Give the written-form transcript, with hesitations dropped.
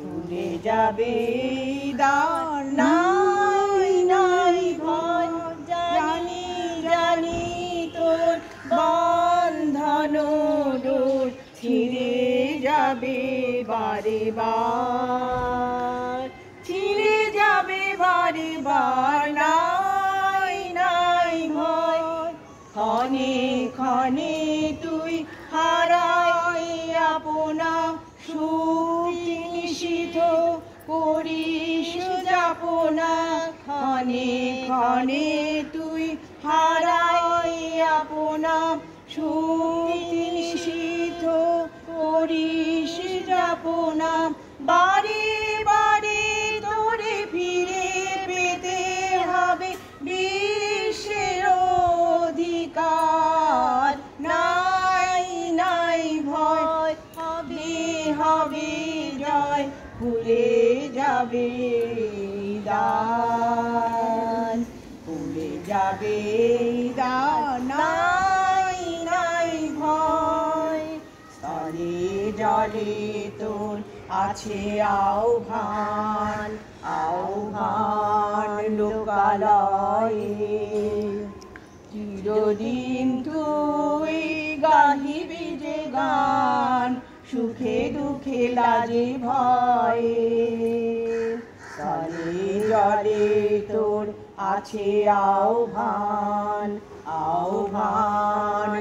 ভুলে যাবে দান নাই নাই ভয় জানি জানি তোর বন্ধন ডোর ছিঁড়ে যাবে বারে বার ছিঁড়ে যাবে বারে বার নাই নাই ভয় ক্ষণে ক্ষণে তুই হারাই আপনা সুখ নিষিদ্ধ করিস যাপনা ক্ষণে ক্ষণে তুই হারাই আপনা সুখ নিষিদ্ধ করিস যাপনা বারে বারে তোরে ফিরে পেতে হবে বিশ্বের অধিকার নাই নাই ভয় হবে হবে জয় ভুলে যাবে দান ভুলে যাবে দান নাই নাই ভয় স্থলে জলে তোর আছে আহ্বান আহ্বান লোকালয়ে চিরদিন তুই গাহিবি যে গান সুখে দুঃখে লাজে ভয়ে স্থলে জলে তোর আছে আহ্বান আহ্বান